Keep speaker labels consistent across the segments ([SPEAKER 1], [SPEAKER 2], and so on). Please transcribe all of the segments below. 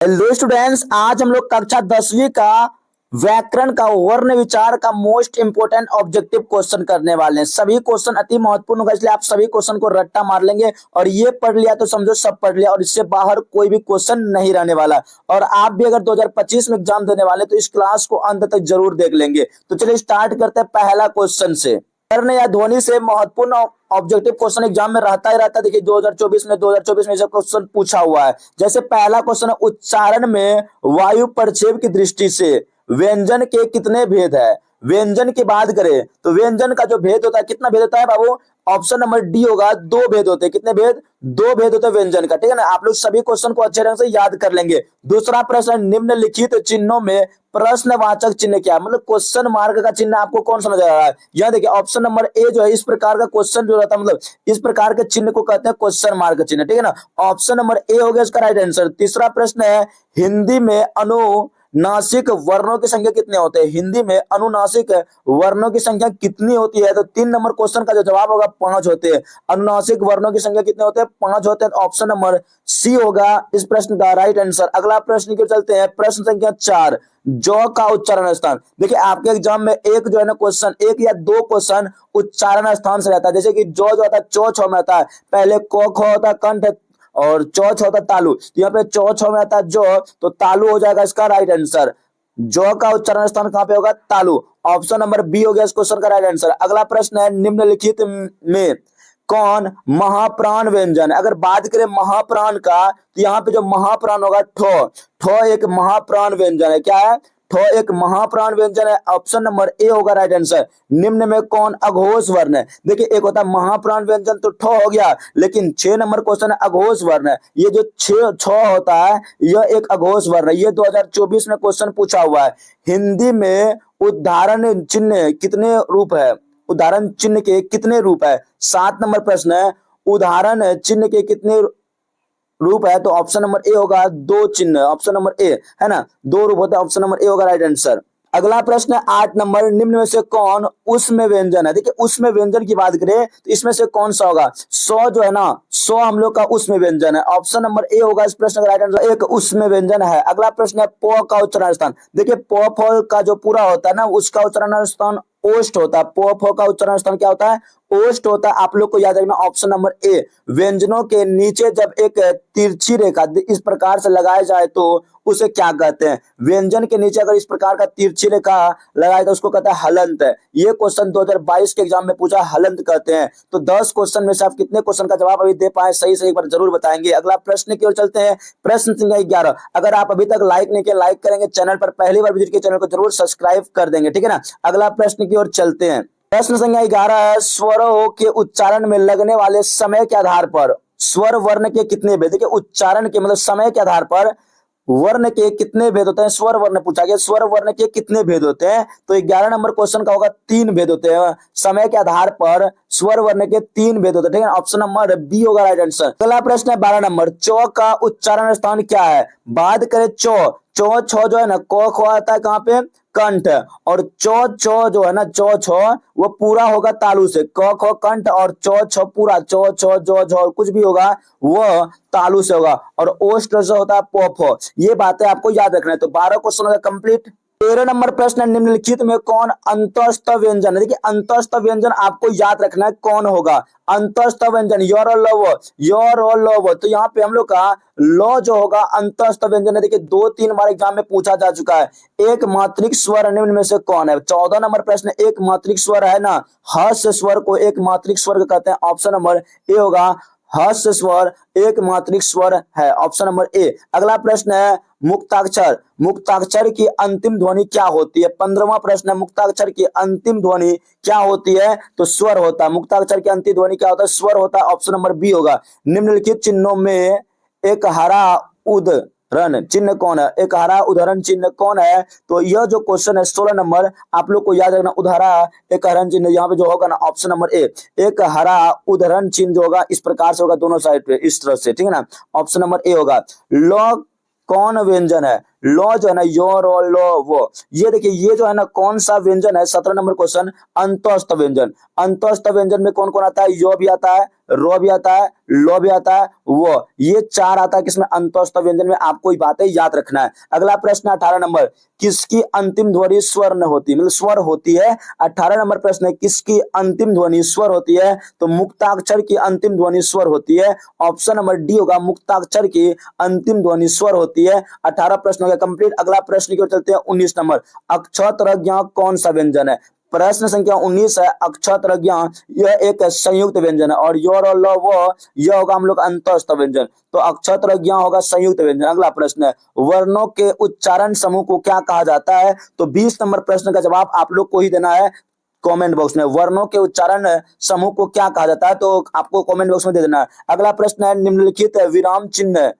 [SPEAKER 1] Hello students, आज हम लोग कक्षा 10वीं का व्याकरण का वर्ण विचार का मोस्ट इंपोर्टेंट ऑब्जेक्टिव क्वेश्चन करने वाले हैं। सभी क्वेश्चन अति महत्वपूर्ण होगा, इसलिए आप सभी क्वेश्चन को रट्टा मार लेंगे और ये पढ़ लिया तो समझो सब पढ़ लिया और इससे बाहर कोई भी क्वेश्चन नहीं रहने वाला। और आप भी अगर 2025 में एग्जाम देने वाले तो इस क्लास को अंत तक जरूर देख लेंगे। तो चलिए स्टार्ट करते हैं पहला क्वेश्चन से। वर्ण या ध्वनि से महत्वपूर्ण ऑब्जेक्टिव क्वेश्चन एग्जाम में रहता ही रहता है। देखिए 2024 में सब क्वेश्चन पूछा हुआ है। जैसे पहला क्वेश्चन है, उच्चारण में वायु प्रक्षेप की दृष्टि से व्यंजन के कितने भेद है। व्यंजन की बात करें तो व्यंजन का जो भेद होता है, कितना भेद होता है बाबू? ऑप्शन नंबर डी होगा, दो भेद होते हैं। कितने भेद? दो भेद होते हैं व्यंजन का। ठीक है ना, आप लोग सभी क्वेश्चन को अच्छे ढंग से याद कर लेंगे। दूसरा प्रश्न, निम्नलिखित चिन्हों में प्रश्नवाचक चिन्ह क्या है? मतलब क्वेश्चन मार्क का चिन्ह आपको कौन सा नजर आ रहा है? यह देखिए ऑप्शन नंबर ए जो है, इस प्रकार का क्वेश्चन जो रहता है, मतलब इस प्रकार के चिन्ह को कहते हैं क्वेश्चन मार्क का चिन्ह। ठीक है ना, ऑप्शन नंबर ए हो गया इसका राइट आंसर। तीसरा प्रश्न है, हिंदी में अनुनासिक वर्णों की संख्या कितने होते हैं? हिंदी में अनुनासिक वर्णों की संख्या कितनी होती है? तो 3 नंबर क्वेश्चन का जो जवाब होगा 5 होते हैं। अनुनासिक वर्णों की संख्या कितने होते हैं? 5 होते हैं। ऑप्शन नंबर सी होगा इस प्रश्न का राइट आंसर। अगला प्रश्न की ओर चलते हैं, प्रश्न संख्या 4, जौ का उच्चारण स्थान। देखिए आपके एग्जाम में एक जो है ना क्वेश्चन, एक या दो क्वेश्चन उच्चारण स्थान से रहता है। जैसे कि जो होता है चौ छौ में आता है, पहले को खो होता है कंठ और चौ छो होता है तालु। तो यहाँ पे चौ छो में आता है जो, तो तालु हो जाएगा इसका राइट आंसर। जौ का उच्चारण स्थान कहां पे होगा? तालु। ऑप्शन नंबर बी हो गया इस क्वेश्चन का राइट आंसर। अगला प्रश्न है, निम्नलिखित में कौन महाप्राण व्यंजन है? अगर बात करें महाप्राण का, तो यहाँ पे जो महाप्राण होगा ठो। ठो एक महाप्राण व्यंजन है। क्या है? ठो एक महाप्राण व्यंजन है। ऑप्शन नंबर ए होगा राइट आंसर। निम्न में कौन अघोष वर्ण है? देखिए एक होता है महाप्राण व्यंजन तो ठो हो गया, लेकिन 6 नंबर क्वेश्चन है अघोष वर्ण है। ये जो छ होता है यह एक अघोष वर्ण है। ये 2024 में क्वेश्चन पूछा हुआ है। हिंदी में उदाहरण चिन्ह कितने रूप है? उदाहरण चिन्ह के कितने रूप है? 7 नंबर प्रश्न है, उदाहरण चिन्ह के कितने रूप है? तो ऑप्शन नंबर ए होगा 2 चिन्ह। ऑप्शन नंबर ए है ना, 2 रूप होते हैं। ऑप्शन नंबर ए होगा राइट आंसर। अगला प्रश्न है 8 नंबर, निम्न में से कौन उसमें व्यंजन है? देखिए उसमें व्यंजन की बात करें तो इसमें से कौन सा होगा? सौ जो है ना, सौ हम लोग का उसमें व्यंजन है। ऑप्शन नंबर ए होगा इस प्रश्न का राइट आंसर। एक उसमें व्यंजन है। अगला प्रश्न है, प का उच्चारण स्थान। देखिए प फ का जो पूरा होता है ना, उसका उच्चारण स्थान ओष्ठ होता है। प फ का उच्चारण स्थान क्या होता है? ओष्ठ होता है। आप लोग को याद रखना ऑप्शन नंबर ए। व्यंजनों के नीचे जब एक तिरछी रेखा इस प्रकार से लगाया जाए तो उसे क्या कहते हैं? व्यंजन के नीचे अगर इस प्रकार का तिरछी रेखा लगाए तो उसको कहता है हलंत। ये क्वेश्चन 2022 के एग्जाम में पूछा, हलंत कहते हैं। तो 10 क्वेश्चन में से आप कितने क्वेश्चन का जवाब अभी दे पाए सही से एक बार जरूर बताएंगे। अगला प्रश्न की ओर चलते हैं, प्रश्न संख्या 11। अगर आप अभी तक लाइक नहीं किया, लाइक करेंगे। चैनल पर पहली बार विजिट किया, चैनल को जरूर सब्सक्राइब कर देंगे। ठीक है ना, अगला प्रश्न की ओर चलते हैं। प्रश्न संख्या 11 है, स्वरों के उच्चारण में लगने वाले समय के आधार पर स्वर वर्ण के कितने भेद? देखिए उच्चारण के मतलब समय के आधार पर वर्ण के कितने भेद होते हैं? स्वर वर्ण पूछा गया, स्वर वर्ण के कितने भेद होते हैं? तो 11 नंबर क्वेश्चन का होगा 3 भेद होते हैं। समय के आधार पर स्वर वर्ण के 3 भेद होते हैं। ठीक है, ऑप्शन नंबर बी होगा राइट आंसर। अगला प्रश्न है 12 नंबर, चौ का उच्चारण स्थान क्या है? बात करें चौ, चौ छो जो है ना, को खो आता है कहाँ पे? कंठ। और चौ चौ जो है ना, चौ छो वो पूरा होगा तालु से। क खो कंठ और चौ छो पूरा, चौ छो जो झो कुछ भी होगा वो तालु से होगा। और ओष्ठ से होता है पोफो। ये बातें आपको याद रखना है। तो 12 क्वेश्चन होगा कंप्लीट। 13 नंबर प्रश्न, निम्नलिखित में कौन अंतस्थ व्यंजन है? देखिए अंतस्थ व्यंजन आपको याद रखना है कौन होगा। अंतस्थ व्यंजन योर और लव, योर और लव। तो यहाँ पे हम लोग का लो जो होगा अंतस्थ व्यंजन है। देखिए 2-3 बार एग्जाम में पूछा जा चुका है। एक मात्रिक स्वर निम्न में से कौन है? 14 नंबर प्रश्न, एक मात्रिक स्वर है ना, हर्ष स्वर को एक मात्रिक स्वर कहते हैं। ऑप्शन नंबर ए होगा, हर्ष स्वर एक मात्रिक स्वर है। Option number A. अगला प्रश्न है, मुक्ताक्षर। मुक्ताक्षर की अंतिम ध्वनि क्या होती है? 15वां प्रश्न है, मुक्ताक्षर की अंतिम ध्वनि क्या होती है? तो स्वर होता है। मुक्ताक्षर की अंतिम ध्वनि क्या होता है? स्वर होता है। ऑप्शन नंबर बी होगा। निम्नलिखित चिन्हों में एक हरा उदाहरण चिन्ह कौन है? एक हरा उदाहरण चिन्ह कौन है? तो यह जो क्वेश्चन है 16 नंबर, आप लोग को याद रखना, उदाहरा एक हरण चिन्ह यहाँ पे जो होगा ना, ऑप्शन नंबर ए। एक हरा उदाहरण चिन्ह जो होगा इस प्रकार से होगा दोनों साइड पे इस तरह से। ठीक है ना, ऑप्शन नंबर ए होगा। लौ कौन व्यंजन है? लो जो है ना योर और लो वो, ये देखिए ये जो है ना कौन सा व्यंजन है, 17 नंबर क्वेश्चन, अंतस्थ व्यंजन। अंतस्थ व्यंजन में कौन कौन आता है, यो भी आता है, रो भी आता है, लो भी आता है, वो, ये चार आता है किसमें, अंतस्थ व्यंजन में। आपको ये बातें याद रखना है। अगला प्रश्न 18 नंबर, किसकी अंतिम ध्वनि स्वर्ण होती है, मतलब स्वर होती है। 18 नंबर प्रश्न है, किसकी अंतिम ध्वनि स्वर होती है, तो मुक्ताक्षर की अंतिम ध्वनि स्वर होती है। ऑप्शन नंबर डी होगा, मुक्ताक्षर की अंतिम ध्वनि स्वर होती है। 18 प्रश्न हो गया कंप्लीट। अगला प्रश्न की ओर चलते हैं, 19 नंबर, अक्षतरज्ञ कौन सा व्यंजन है। प्रश्न संख्या 19 है, अक्षतरज्ञ यह एक संयुक्त व्यंजन है, और योर और लो वो, यह होगा हम लोग अंतस्थ व्यंजन, तो अक्षतरज्ञ होगा संयुक्त व्यंजन। अगला प्रश्न है, वर्णों के उच्चारण समूह को क्या कहा जाता है, तो 20 नंबर प्रश्न का जवाब आप लोग को ही देना है कमेंट बॉक्स में। वर्णों के उच्चारण समूह को क्या कहा जाता है, तो आपको कमेंट बॉक्स में दे देना है। अगला प्रश्न है, निम्नलिखित विराम चिन्ह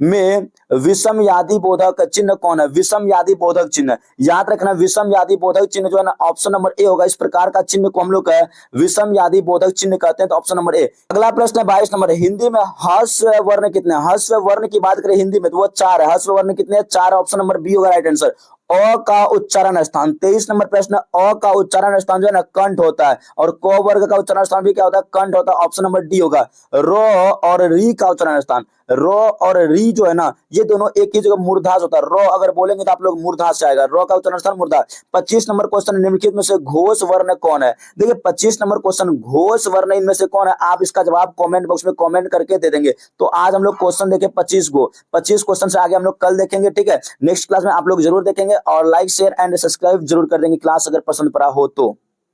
[SPEAKER 1] में विषम यादि बोधक चिन्ह कौन है, विषम यादि बोधक चिन्ह। याद रखना, विषम यादि बोधक चिन्ह जो है ना, ऑप्शन नंबर ए होगा। इस प्रकार का चिन्ह को हम लोग विषम यादि बोधक चिन्ह कहते हैं, तो ऑप्शन नंबर ए। अगला प्रश्न है 22 नंबर, हिंदी में ह्रस्व वर्ण कितने हैं। ह्रस्व वर्ण की बात करें हिंदी में तो वो 4 है। ह्रस्व वर्ण कितने हैं, 4। ऑप्शन नंबर बी होगा राइट आंसर। अ का उच्चारण स्थान, 23 नंबर प्रश्न, अ का उच्चारण स्थान जो है ना कंठ होता है, और क वर्ग का उच्चारण स्थान भी क्या होता है, कंठ होता है। ऑप्शन नंबर डी होगा। रो और री का उच्चारण स्थान, रो और री जो है ना, ये दोनों एक ही जगह मूर्धास होता है। रो अगर बोलेंगे तो आप लोग मूर्धास से आएगा, रो का उच्चारण स्थान मूर्धास। 25 नंबर क्वेश्चन, निम्नलिखित में से घोष वर्ण कौन है। देखिए 25 नंबर क्वेश्चन, घोष वर्ण इनमें से कौन है, आप इसका जवाब कमेंट बॉक्स में कमेंट करके दे देंगे। तो आज हम लोग क्वेश्चन देखे 25 को, 25 क्वेश्चन से आगे हम लोग कल देखेंगे, ठीक है। नेक्स्ट क्लास में आप लोग जरूर देखेंगे, और लाइक शेयर एंड सब्सक्राइब जरूर कर देंगे क्लास अगर पसंद पड़ा हो तो।